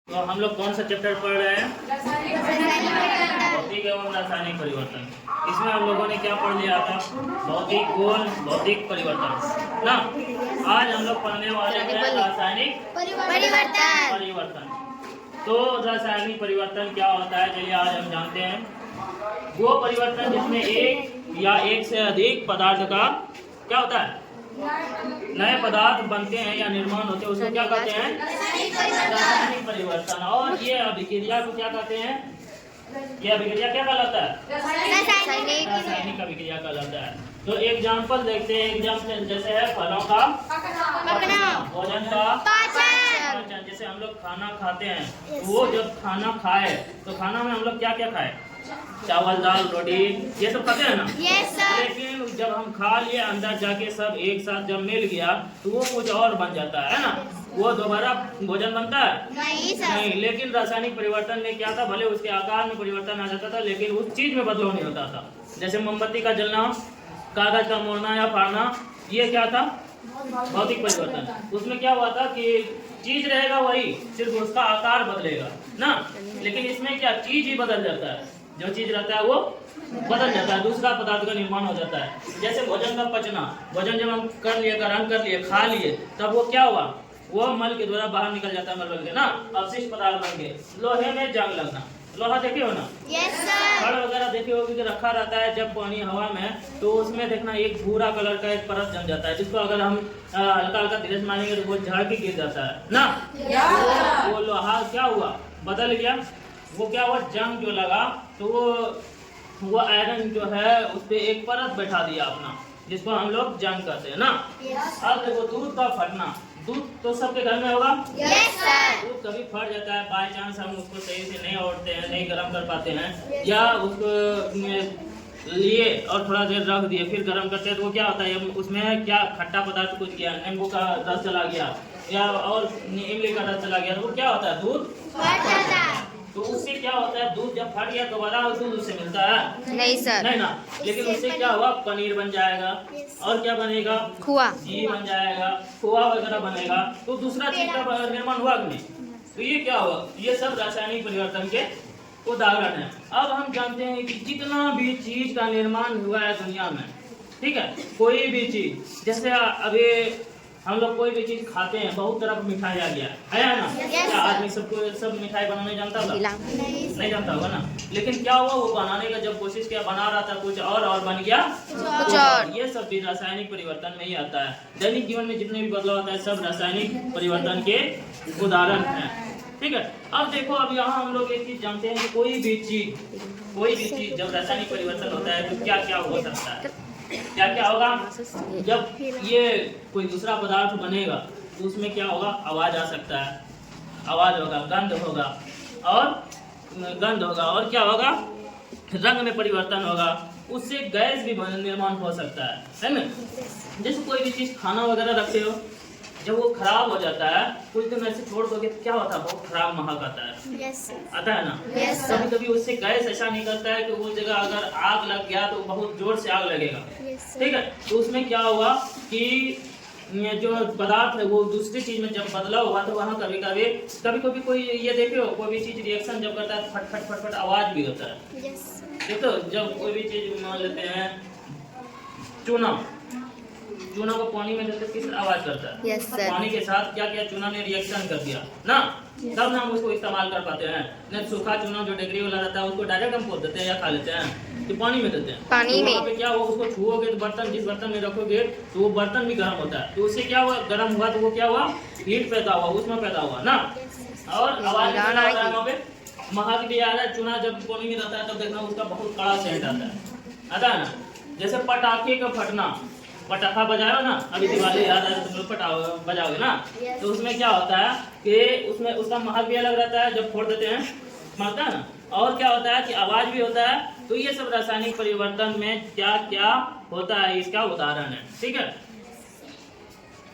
तो हम लोग कौन सा चैप्टर पढ़ रहे हैं? भौतिक एवं रासायनिक परिवर्तन। इसमें हम लोगों ने क्या पढ़ लिया था? भौतिक गुण, भौतिक परिवर्तन ना। आज हम लोग पढ़ने वाले हैं रासायनिक परिवर्तन। तो रासायनिक परिवर्तन क्या होता है, चलिए आज हम जानते हैं। वो परिवर्तन जिसमें एक या एक से अधिक पदार्थ का क्या होता है, नए पदार्थ बनते हैं या निर्माण होते हैं, उसको क्या कहते हैं? रासायनिक परिवर्तन। और ये अभिक्रिया को क्या कहते हैं? ये अभिक्रिया क्या कहलाता है? रासायनिक अभिक्रिया कहलाता है। तो एग्जाम्पल देखते हैं। एग्जाम्पल जैसे है फलों का पकना, भोजन का पाचन। जैसे हम लोग खाना खाते हैं, वो जब खाना खाए तो खाना में हम लोग क्या क्या खाए? चावल, दाल, रोटी, ये सब खाते हैं ना। लेकिन जब हम खा लिए, अंदर जाके सब एक साथ जब मिल गया तो वो कुछ और बन जाता है ना। वो दोबारा भोजन बनता है? नहीं। लेकिन रासायनिक परिवर्तन में क्या था, भले उसके आकार में परिवर्तन आ जाता था लेकिन उस चीज में बदलाव नहीं होता था। जैसे मोमबत्ती का जलना, कागज का मोड़ना या फाड़ना, ये क्या था? भौतिक परिवर्तन। उसमें क्या हुआ था कि चीज रहेगा वही, सिर्फ उसका आकार बदलेगा ना। लेकिन इसमें क्या, चीज ही बदल जाता है। जो चीज रहता है वो बदल जाता है, दूसरा पदार्थ का निर्माण हो जाता है। जैसे भोजन का पचना, भोजन जब हम कर लिए, ग्रहण कर लिए, खा लिए, तब वो क्या हुआ? वो मल के द्वारा बाहर निकल जाता है, मल बन के ना, अवशिष्ट पदार्थ बन के। लोहे में जंग लगना, लोहा देखे हो ना? छड़ वगैरह देखे हो कि रखा रहता है जब पानी हवा में, तो उसमें देखना एक भूरा कलर का एक परत जम जाता है, जिसको अगर हम हल्का हल्का धीरे से मारेंगे तो वो झाड़ के गिर जाता है ना। वो लोहा क्या हुआ? बदल गया। वो क्या हुआ? जंग जो लगा तो वो आयरन जो है उस पे एक परत बैठा दिया अपना, जिसको हम लोग जंग कहते हैं ना। अब देखो दूध का फटना, दूध तो सबके घर में होगा। दूध कभी फट जाता है, बाय चांस हम उसको सही से नहीं ओढ़ते हैं, नहीं गर्म कर पाते हैं, या उसको लिए और थोड़ा देर रख दिए फिर गर्म करते हैं, तो वो क्या होता है, उसमें क्या खट्टा पदार्थ कुछ गया, नींबू का रस चला गया या और इमली का रस चला गया, तो वो क्या होता है? दूध फट जाता है। तो उससे क्या होता है? दूध जब फट गया दोबारा दूध उससे मिलता है? नहीं सर, नहीं ना। लेकिन उससे क्या हुआ? पनीर बन जाएगा, और क्या बनेगा? खोआ, घी बन जाएगा, खोआ वगैरह बनेगा। तो दूसरा चीज का निर्माण हुआ नहीं। तो ये क्या हुआ? ये सब रासायनिक परिवर्तन के उदाहरण है। अब हम जानते हैं कि जितना भी चीज का निर्माण हुआ है दुनिया में, ठीक है, कोई भी चीज, जैसे अभी हम लोग कोई भी चीज खाते हैं, बहुत तरह की मिठाई आ गया है ना। क्या आदमी सब मिठाई बनाने जानता था? नहीं जानता होगा ना। लेकिन क्या हुआ? वो बनाने का जब कोशिश किया, बना रहा था कुछ और बन गया कुछ और। ये सब भी रासायनिक परिवर्तन में ही आता है। दैनिक जीवन में जितने भी बदलाव आता है सब रासायनिक परिवर्तन के उदाहरण है, ठीक है। अब देखो, अब यहाँ हम लोग एक चीज जानते हैं कि कोई भी चीज जब रासायनिक परिवर्तन होता है तो क्या क्या हो सकता है, क्या क्या होगा? जब ये कोई दूसरा पदार्थ बनेगा तो उसमें क्या होगा? आवाज आ सकता है, आवाज होगा, गंध होगा और क्या होगा? रंग में परिवर्तन होगा। उससे गैस भी निर्माण हो सकता है ना। जैसे कोई भी चीज खाना वगैरह रखते हो, जब वो खराब हो जाता है कुछ दिन ऐसे छोड़ दोगे तो क्या होता है? बहुत खराब महक आता है। आता है ना। कभी कभी उससे गैस ऐसा निकलता है कि वो जगह अगर आग लग गया तो बहुत जोर से आग लगेगा, ठीक है। तो उसमें क्या हुआ कि जो पदार्थ है वो दूसरी चीज में जब बदलाव हुआ तो वहाँ कभी कभी कोई ये देखे हो, कोई भी चीज रिएक्शन जब करता है फट फट फट फट आवाज भी होता है। देखो, जब कोई भी चीज मान लेते हैं चूना को पानी में डालते किस आवाज करता है? पानी के साथ क्या क्या चूना ने रिएक्शन कर दिया ना, तब ना हम उसको इस्तेमाल कर पाते हैं। नहीं सूखा चूना जो डेगरी वाला रहता है उसको डायरेक्ट हम पोत देते हैं या खा लेते हैं, तो पानी में देते हैं। पानी में पे क्या हुआ? उसको छुओगे तो बर्तन, जिस बर्तन में रखोगे तो वो बर्तन भी गर्म होता है, तो उससे क्या हुआ? गर्म हुआ तो वो क्या हुआ? हीट पैदा हुआ, उसमें पैदा हुआ ना। और आवाज वहाँ पे महक भी आ रहा है। चूना जब पानी में रहता है तब देखना उसका बहुत कड़ा सेंट आता है ना। जैसे पटाखे का फटना, पटाखा बजाओ ना, अभी दिवाली याद आए तो तुम लोग पटाखा बजाओगे ना, तो उसमें क्या होता है कि उसमें उसका महक भी अलग रहता है, जब फोड़ देते हैं मारता है ना। और क्या होता है कि आवाज भी होता है। तो ये सब रासायनिक परिवर्तन में क्या क्या होता है इसका उदाहरण है, ठीक है।